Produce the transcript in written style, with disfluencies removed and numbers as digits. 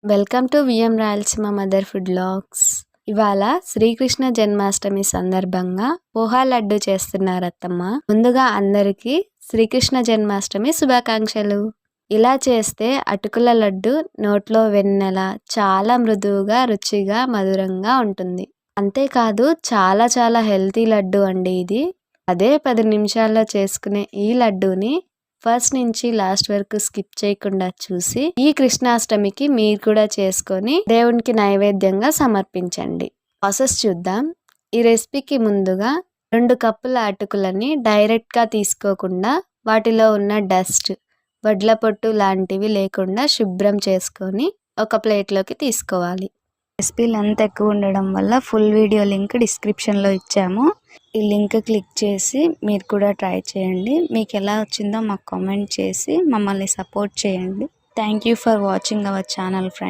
Welcome to VM Rayalaseema mother food vlogs. ఇవాళ శ్రీకృష్ణ జన్మాష్టమి సందర్భంగా పోహా లడ్డు చేస్తున్నారు అత్తమ్మ. ముందుగా అందరికీ శ్రీకృష్ణ జన్మాష్టమి శుభాకాంక్షలు. ఇలా చేస్తే అటుకుల లడ్డు నోట్లో వెన్నెల చాలా మృదువుగా, రుచిగా, మధురంగా ఉంటుంది. అంతేకాదు చాలా చాలా హెల్తీ లడ్డు అండి ఇది. అదే 10 నిమిషాల్లో చేసుకునే ఈ లడ్డూని ఫస్ట్ నుంచి లాస్ట్ వరకు స్కిప్ చేయకుండా చూసి ఈ కృష్ణాష్టమికి మీరు కూడా చేసుకొని దేవునికి నైవేద్యంగా సమర్పించండి. ప్రాసెస్ చూద్దాం. ఈ రెసిపీకి ముందుగా 2 కప్పుల అటుకులని డైరెక్ట్గా తీసుకోకుండా వాటిలో ఉన్న డస్ట్, వడ్ల పొట్టు లాంటివి లేకుండా శుభ్రం చేసుకొని ఒక ప్లేట్లోకి తీసుకోవాలి. రెసిపీలు అంత ఎక్కువ ఉండడం వల్ల ఫుల్ వీడియో లింక్ డిస్క్రిప్షన్లో ఇచ్చాము. ఈ లింక్ క్లిక్ చేసి మీరు కూడా ట్రై చేయండి. మీకు ఎలా వచ్చిందో మాకు కామెంట్ చేసి మమ్మల్ని సపోర్ట్ చేయండి. Thank you for watching our channel friends.